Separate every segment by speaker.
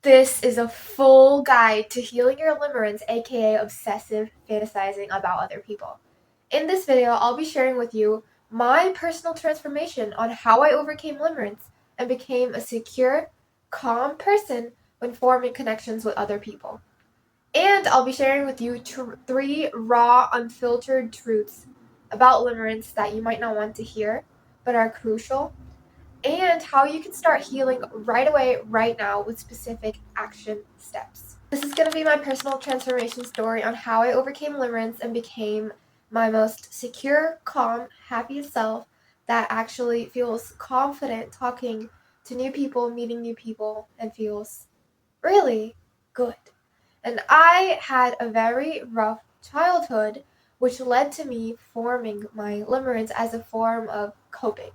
Speaker 1: This is a full guide to healing your limerence, aka obsessive fantasizing about other people. In this video, I'll be sharing with you my personal transformation on how I overcame limerence and became a secure, calm person when forming connections with other people. And I'll be sharing with you 3 raw, unfiltered truths about limerence that you might not want to hear, but are crucial, and how you can start healing right away, right now, with specific action steps. This is going to be my personal transformation story on how I overcame limerence and became my most secure, calm, happiest self that actually feels confident talking to new people, meeting new people, and feels really good. And I had a very rough childhood, which led to me forming my limerence as a form of coping.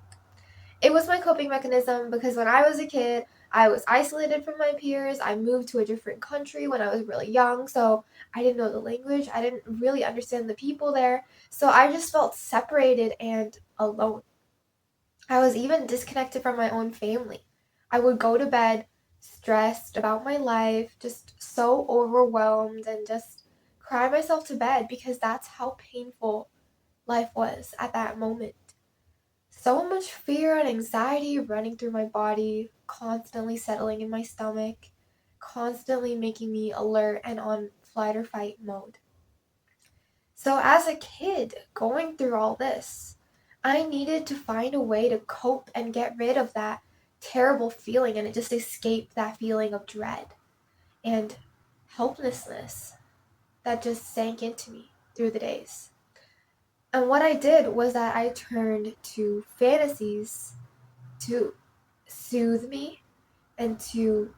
Speaker 1: It was my coping mechanism because when I was a kid, I was isolated from my peers. I moved to a different country when I was really young, so I didn't know the language. I didn't really understand the people there. So I just felt separated and alone. I was even disconnected from my own family. I would go to bed stressed about my life, just so overwhelmed, and just cry myself to bed because that's how painful life was at that moment. So much fear and anxiety running through my body, constantly settling in my stomach, constantly making me alert and on flight or fight mode. So, as a kid going through all this, I needed to find a way to cope and get rid of that terrible feeling and just escape that feeling of dread and helplessness that just sank into me through the days. And what I did was that I turned to fantasies to soothe me and to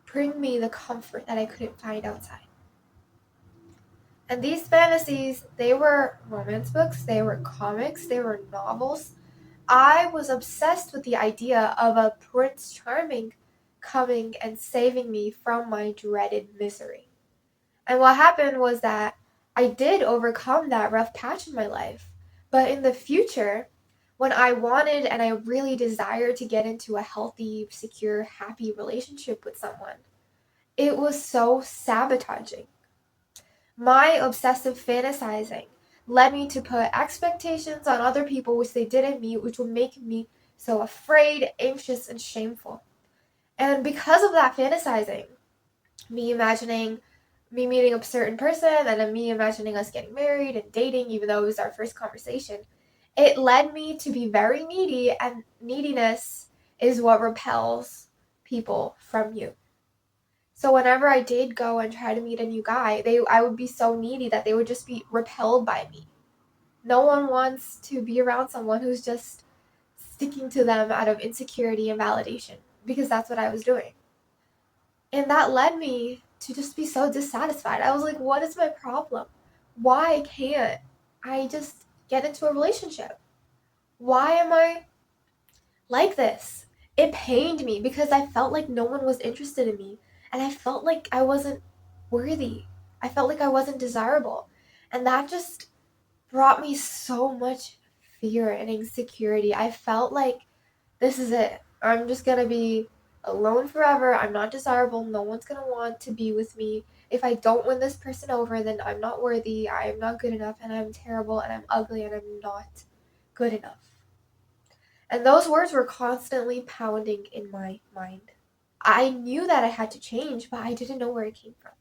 Speaker 1: bring me the comfort that I couldn't find outside. And these fantasies, they were romance books, they were comics, they were novels. I was obsessed with the idea of a Prince Charming coming and saving me from my dreaded misery. And what happened was that I did overcome that rough patch in my life. But in the future, when I wanted and I really desired to get into a healthy, secure, happy relationship with someone, it was so sabotaging. My obsessive fantasizing led me to put expectations on other people which they didn't meet, which would make me so afraid, anxious, and shameful. And because of that fantasizing, me imagining me meeting a certain person and then me imagining us getting married and dating, even though it was our first conversation, it led me to be very needy, and neediness is what repels people from you. So whenever I did go and try to meet a new guy, I would be so needy that they would just be repelled by me. No one wants to be around someone who's just sticking to them out of insecurity and validation, because that's what I was doing. And that led me to just be so dissatisfied. I was like, what is my problem? Why can't I just get into a relationship? Why am I like this? It pained me because I felt like no one was interested in me, and I felt like I wasn't worthy. I felt like I wasn't desirable. And that just brought me so much fear and insecurity. I felt like this is it. I'm just gonna be alone forever. I'm not desirable. No one's gonna want to be with me. If I don't win this person over, then I'm not worthy. I am not good enough, and I'm terrible, and I'm ugly, and I'm not good enough. And those words were constantly pounding in my mind. I knew that I had to change, but I didn't know where it came from.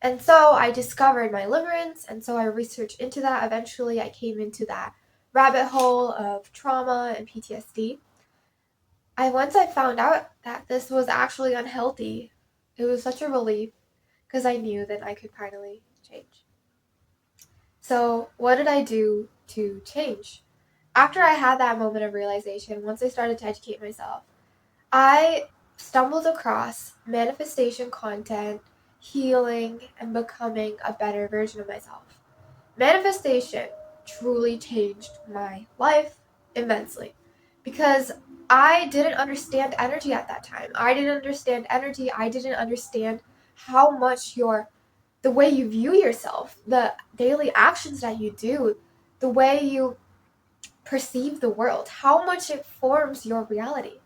Speaker 1: And so I discovered my limerence, and so I researched into that. Eventually, I came into that rabbit hole of trauma and PTSD. Once I found out that this was actually unhealthy, it was such a relief because I knew that I could finally change. So, what did I do to change? After I had that moment of realization, once I started to educate myself, I stumbled across manifestation content, healing, and becoming a better version of myself. Manifestation truly changed my life immensely because I didn't understand energy at that time. I didn't understand energy. I didn't understand how much the way you view yourself, the daily actions that you do, the way you perceive the world, how much it forms your reality.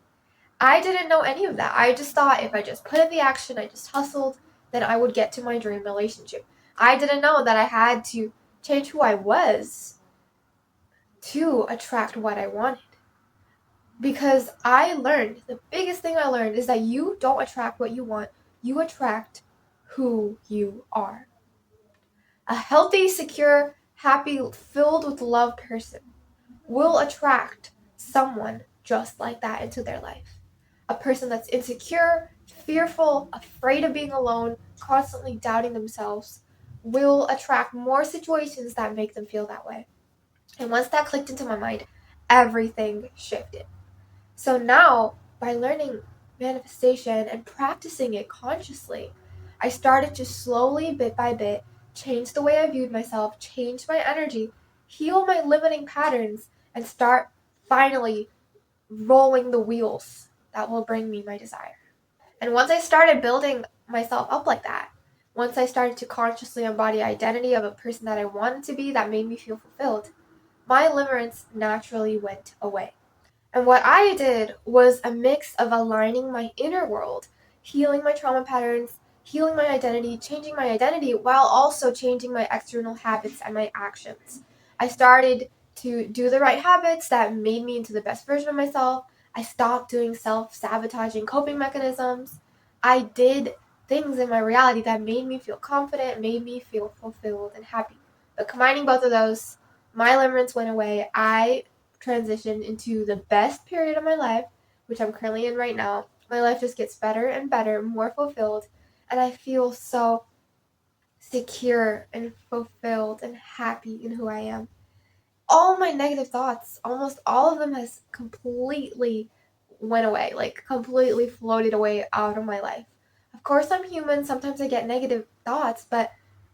Speaker 1: I didn't know any of that. I just thought if I just put in the action, I just hustled, then I would get to my dream relationship. I didn't know that I had to change who I was to attract what I wanted. Because I learned, the biggest thing I learned is that you don't attract what you want, you attract who you are. A healthy, secure, happy, filled with love person will attract someone just like that into their life. A person that's insecure, fearful, afraid of being alone, constantly doubting themselves will attract more situations that make them feel that way. And once that clicked into my mind, everything shifted. So now, by learning manifestation and practicing it consciously, I started to slowly, bit by bit, change the way I viewed myself, change my energy, heal my limiting patterns, and start finally rolling the wheels that will bring me my desire. And once I started building myself up like that, once I started to consciously embody identity of a person that I wanted to be that made me feel fulfilled, my limerence naturally went away. And what I did was a mix of aligning my inner world, healing my trauma patterns, healing my identity, changing my identity, while also changing my external habits and my actions. I started to do the right habits that made me into the best version of myself. I stopped doing self-sabotaging coping mechanisms. I did things in my reality that made me feel confident, made me feel fulfilled and happy. But combining both of those, my limerence went away. I transitioned into the best period of my life, which I'm currently in right now. My life just gets better and better, more fulfilled, and I feel so secure and fulfilled and happy in who I am. All my negative thoughts, almost all of them has completely went away, like completely floated away out of my life. Of course, I'm human. Sometimes I get negative thoughts, but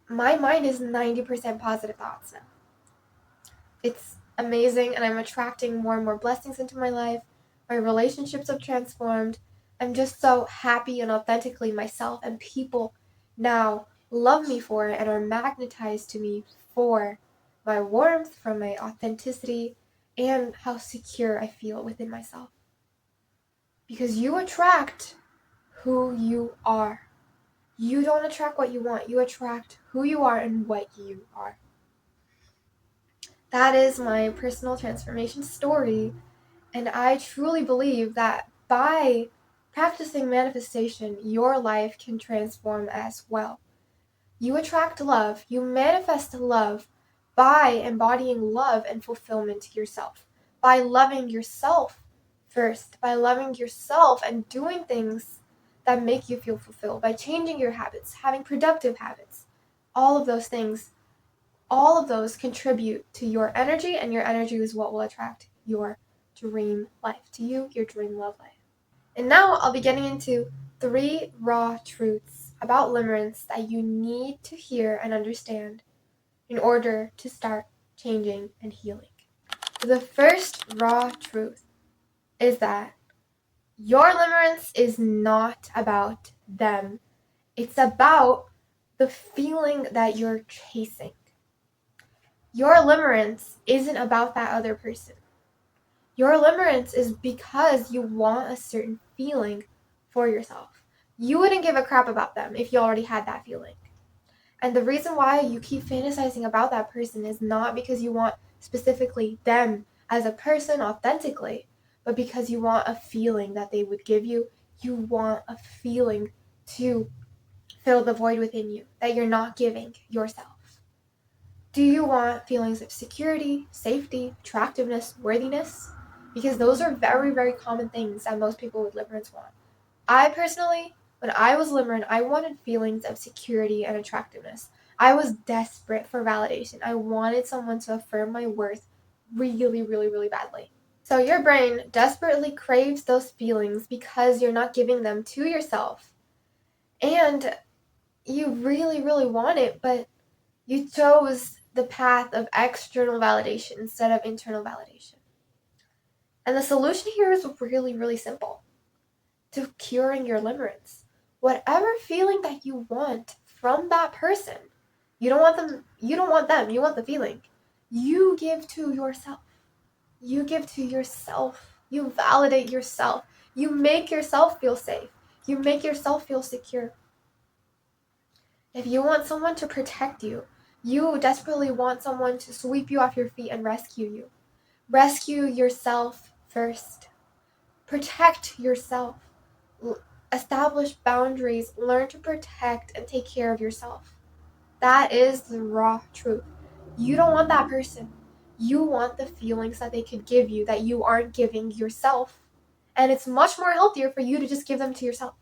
Speaker 1: my mind is 90% positive thoughts now. It's amazing, and I'm attracting more and more blessings into my life. My relationships have transformed. I'm just so happy and authentically myself, and people now love me for it and are magnetized to me for my warmth, from my authenticity, and how secure I feel within myself. Because you attract who you are. You don't attract what you want, you attract who you are and what you are. That is my personal transformation story. And I truly believe that by practicing manifestation, your life can transform as well. You attract love, you manifest love by embodying love and fulfillment to yourself, by loving yourself first, by loving yourself and doing things that make you feel fulfilled, by changing your habits, having productive habits. All of those things, all of those contribute to your energy, and your energy is what will attract your dream life to you, your dream love life. And now I'll be getting into 3 raw truths about limerence that you need to hear and understand in order to start changing and healing. The first raw truth is that your limerence is not about them. It's about the feeling that you're chasing. Your limerence isn't about that other person. Your limerence is because you want a certain feeling for yourself. You wouldn't give a crap about them if you already had that feeling. And the reason why you keep fantasizing about that person is not because you want specifically them as a person authentically, but because you want a feeling that they would give you. You want a feeling to fill the void within you that you're not giving yourself. Do you want feelings of security, safety, attractiveness, worthiness? Because those are very, very common things that most people with limerence want. I personally, when I was limerent, I wanted feelings of security and attractiveness. I was desperate for validation. I wanted someone to affirm my worth really, really, really badly. So your brain desperately craves those feelings because you're not giving them to yourself. And you really, really want it, but you chose the path of external validation instead of internal validation. And the solution here is really, really simple to curing your limerence. Whatever feeling that you want from that person, you don't want them, you want the feeling. You give to yourself. You give to yourself. You validate yourself. You make yourself feel safe. You make yourself feel secure. If you want someone to protect you, you desperately want someone to sweep you off your feet and rescue you. Rescue yourself first. Protect yourself. Establish boundaries. Learn to protect and take care of yourself. That is the raw truth. You don't want that person. You want the feelings that they could give you that you aren't giving yourself. And it's much more healthier for you to just give them to yourself.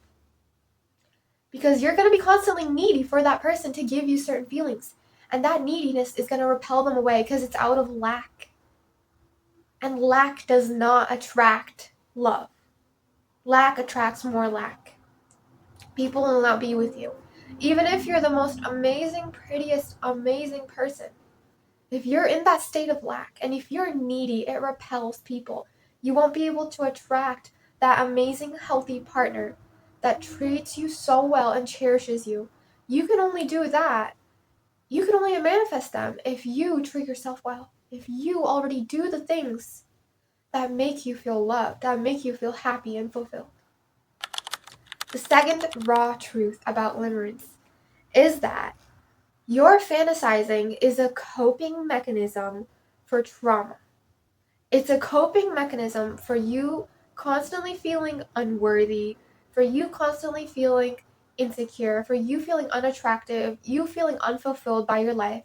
Speaker 1: Because you're going to be constantly needy for that person to give you certain feelings. And that neediness is going to repel them away because it's out of lack. And lack does not attract love. Lack attracts more lack. People will not be with you. Even if you're the most amazing, prettiest, amazing person, if you're in that state of lack and if you're needy, it repels people. You won't be able to attract that amazing, healthy partner that treats you so well and cherishes you. You can only do that. You can only manifest them if you treat yourself well. If you already do the things that make you feel loved, that make you feel happy and fulfilled. The second raw truth about limerence is that your fantasizing is a coping mechanism for trauma. It's a coping mechanism for you constantly feeling unworthy, for you constantly feeling insecure, for you feeling unattractive, you feeling unfulfilled by your life,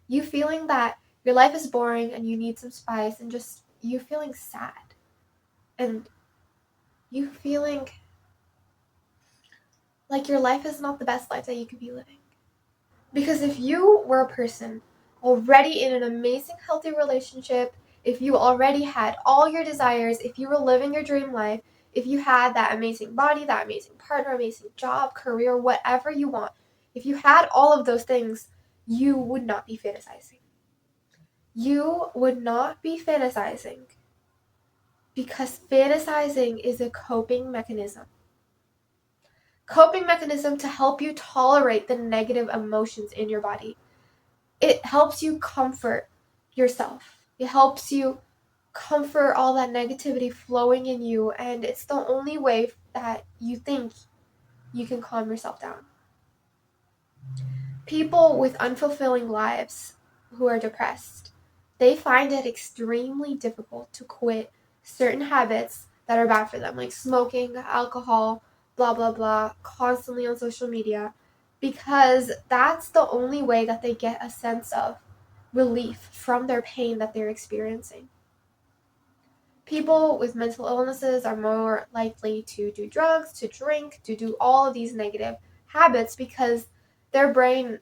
Speaker 1: you feeling that your life is boring and you need some spice, and just you feeling sad, and you feeling like your life is not the best life that you could be living. Because if you were a person already in an amazing, healthy relationship, if you already had all your desires, if you were living your dream life, if you had that amazing body, that amazing partner, amazing job, career, whatever you want, if you had all of those things, you would not be fantasizing. You would not be fantasizing because fantasizing is a coping mechanism. Coping mechanism to help you tolerate the negative emotions in your body. It helps you comfort yourself. It helps you comfort all that negativity flowing in you, and it's the only way that you think you can calm yourself down. People with unfulfilling lives who are depressed, they find it extremely difficult to quit certain habits that are bad for them, like smoking, alcohol, blah, blah, blah, constantly on social media, because that's the only way that they get a sense of relief from their pain that they're experiencing. People with mental illnesses are more likely to do drugs, to drink, to do all of these negative habits because their brain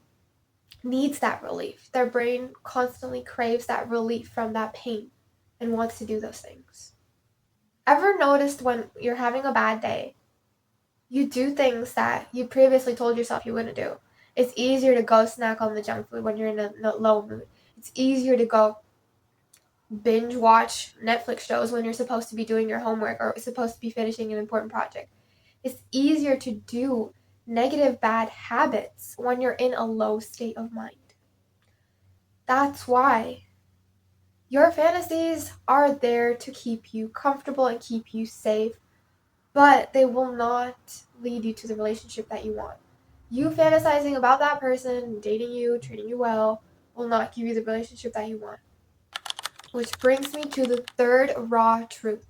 Speaker 1: needs that relief. Their brain constantly craves that relief from that pain and wants to do those things. Ever noticed when you're having a bad day, you do things that you previously told yourself you wouldn't do? It's easier to go snack on the junk food when you're in a low mood. It's easier to go binge watch Netflix shows when you're supposed to be doing your homework or supposed to be finishing an important project. It's easier to do negative, bad habits when you're in a low state of mind. That's why your fantasies are there to keep you comfortable and keep you safe, but they will not lead you to the relationship that you want. You fantasizing about that person, dating you, treating you well, will not give you the relationship that you want. Which brings me to the third raw truth,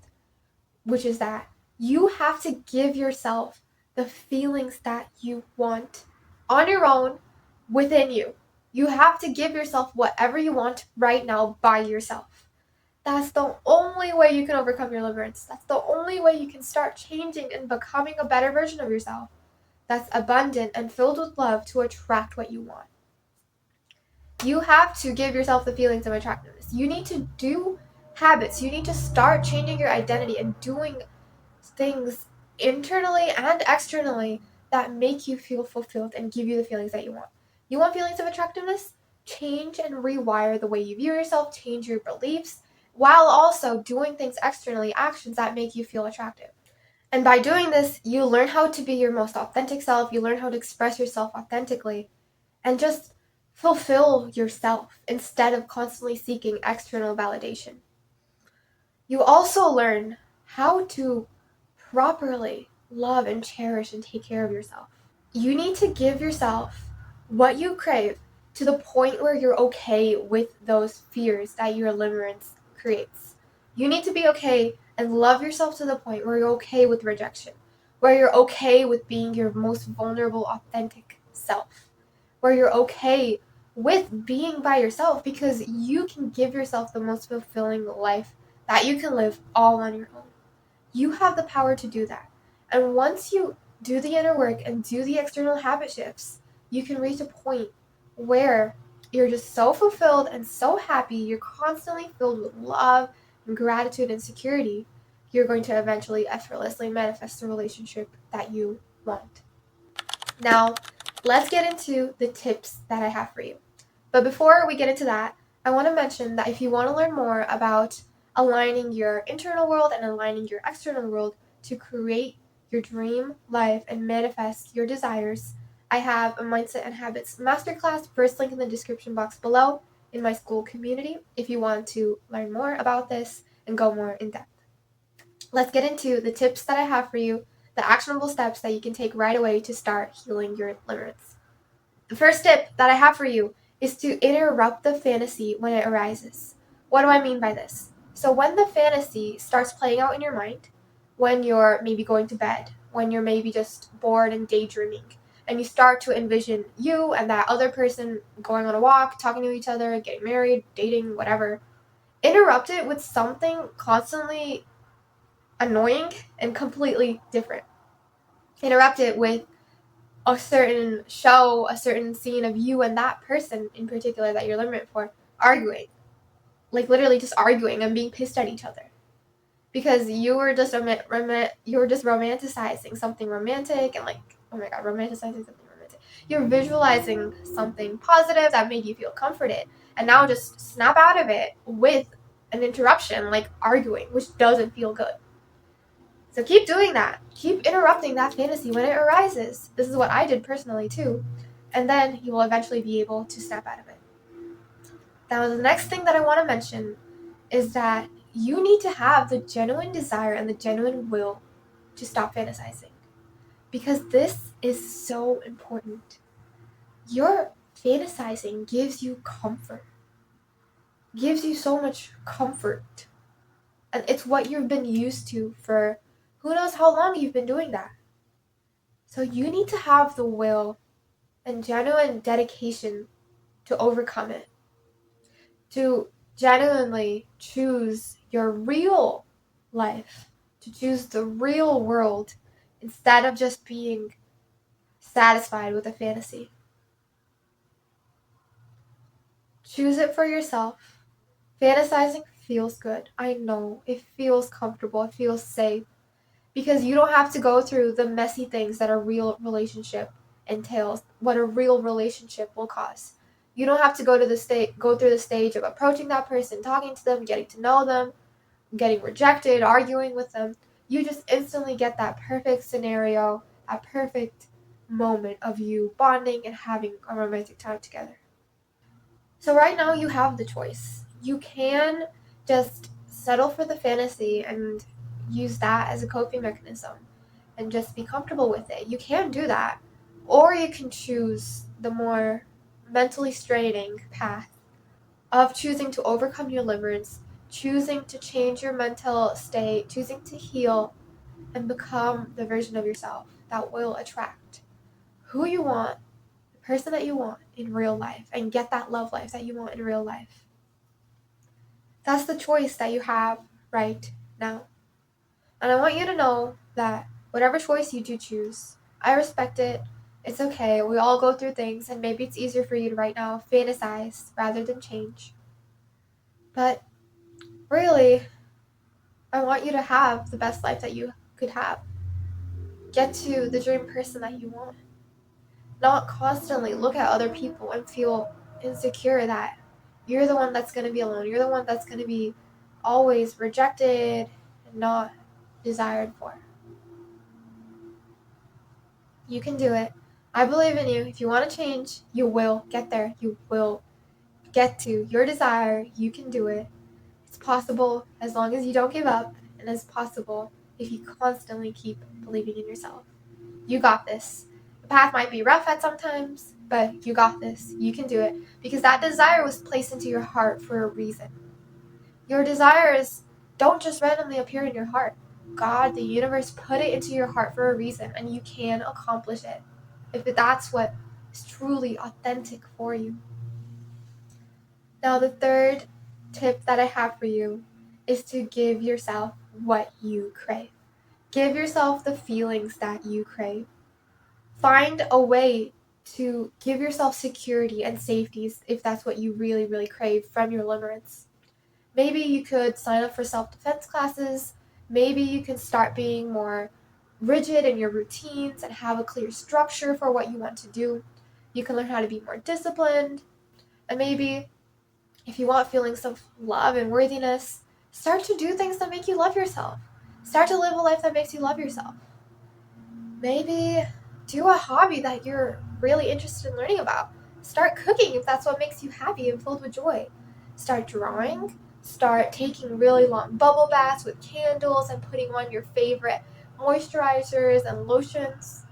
Speaker 1: which is that you have to give yourself the feelings that you want on your own within you. You have to give yourself whatever you want right now by yourself. That's the only way you can overcome your limerence. That's the only way you can start changing and becoming a better version of yourself that's abundant and filled with love to attract what you want. You have to give yourself the feelings of attractiveness. You need to do habits. You need to start changing your identity and doing things internally and externally that make you feel fulfilled and give you the feelings that you want. You want feelings of attractiveness? Change and rewire the way you view yourself, change your beliefs, while also doing things externally, actions that make you feel attractive. And by doing this, you learn how to be your most authentic self, you learn how to express yourself authentically, and just fulfill yourself instead of constantly seeking external validation. You also learn how to properly love and cherish and take care of yourself. You need to give yourself what you crave to the point where you're okay with those fears that your limerence creates. You need to be okay and love yourself to the point where you're okay with rejection, where you're okay with being your most vulnerable, authentic self, where you're okay with being by yourself because you can give yourself the most fulfilling life that you can live all on your own. You have the power to do that. And once you do the inner work and do the external habit shifts, you can reach a point where you're just so fulfilled and so happy, you're constantly filled with love and gratitude and security, you're going to eventually effortlessly manifest the relationship that you want. Now, let's get into the tips that I have for you. But before we get into that, I want to mention that if you want to learn more about aligning your internal world and aligning your external world to create your dream life and manifest your desires, I have a Mindset and Habits Masterclass, first link in the description box below in my school community if you want to learn more about this and go more in depth. Let's get into the tips that I have for you, the actionable steps that you can take right away to start healing your limerence. The first tip that I have for you is to interrupt the fantasy when it arises. What do I mean by this? So when the fantasy starts playing out in your mind, when you're maybe going to bed, when you're maybe just bored and daydreaming, and you start to envision you and that other person going on a walk, talking to each other, getting married, dating, whatever, interrupt it with something constantly annoying and completely different. Interrupt it with a certain show, a certain scene of you and that person in particular that you're limited for arguing. Like literally just arguing and being pissed at each other. Because you were just romanticizing something romantic and like, oh my god, romanticizing something romantic. You're visualizing something positive that made you feel comforted. And now just snap out of it with an interruption, like arguing, which doesn't feel good. So keep doing that. Keep interrupting that fantasy when it arises. This is what I did personally too. And then you will eventually be able to snap out of it. Now, the next thing that I want to mention is that you need to have the genuine desire and the genuine will to stop fantasizing. Because this is so important. Your fantasizing gives you comfort. Gives you so much comfort. And it's what you've been used to for who knows how long you've been doing that. So you need to have the will and genuine dedication to overcome it. To genuinely choose your real life. To choose the real world instead of just being satisfied with a fantasy. Choose it for yourself. Fantasizing feels good. I know. It feels comfortable. It feels safe. Because you don't have to go through the messy things that a real relationship entails, what a real relationship will cause. You don't have to go through the stage of approaching that person, talking to them, getting to know them, getting rejected, arguing with them. You just instantly get that perfect scenario, that perfect moment of you bonding and having a romantic time together. So right now you have the choice. You can just settle for the fantasy and use that as a coping mechanism and just be comfortable with it. You can do that. Or you can choose the more mentally straining path of choosing to overcome your limerence, choosing to change your mental state, choosing to heal and become the version of yourself that will attract who you want, the person that you want in real life, and get that love life that you want in real life. That's the choice that you have right now. And I want you to know that whatever choice you do choose, I respect it. It's okay. We all go through things, and maybe it's easier for you to right now fantasize rather than change. But really, I want you to have the best life that you could have. Get to the dream person that you want. Not constantly look at other people and feel insecure that you're the one that's going to be alone. You're the one that's going to be always rejected and not desired for. You can do it. I believe in you. If you want to change, you will get there. You will get to your desire. You can do it. It's possible as long as you don't give up, and it's possible if you constantly keep believing in yourself. You got this. The path might be rough at sometimes, but you got this. You can do it because that desire was placed into your heart for a reason. Your desires don't just randomly appear in your heart. God, the universe, put it into your heart for a reason, and you can accomplish it if that's what is truly authentic for you. Now, the third tip that I have for you is to give yourself what you crave. Give yourself the feelings that you crave. Find a way to give yourself security and safety if that's what you really, really crave from your limerence. Maybe you could sign up for self-defense classes. Maybe you can start being more rigid in your routines and have a clear structure for what you want to do. You can learn how to be more disciplined. And maybe if you want feelings of love and worthiness, start to do things that make you love yourself. Start to live a life that makes you love yourself. Maybe do a hobby that you're really interested in learning about. Start cooking if that's what makes you happy and filled with joy. Start drawing. Start taking really long bubble baths with candles and putting on your favorite moisturizers and lotions.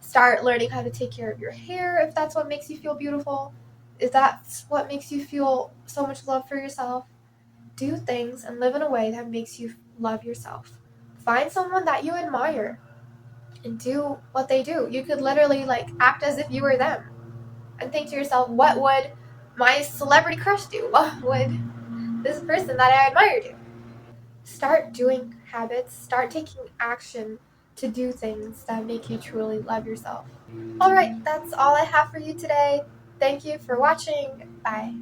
Speaker 1: Start learning how to take care of your hair if that's what makes you feel beautiful. If that's what makes you feel so much love for yourself. Do things and live in a way that makes you love yourself. Find someone that you admire and do what they do. You could literally act as if you were them and think to yourself, what would my celebrity crush do? What would this person that I admire do? Start doing habits, start taking action to do things that make you truly love yourself. Alright, that's all I have for you today. Thank you for watching. Bye.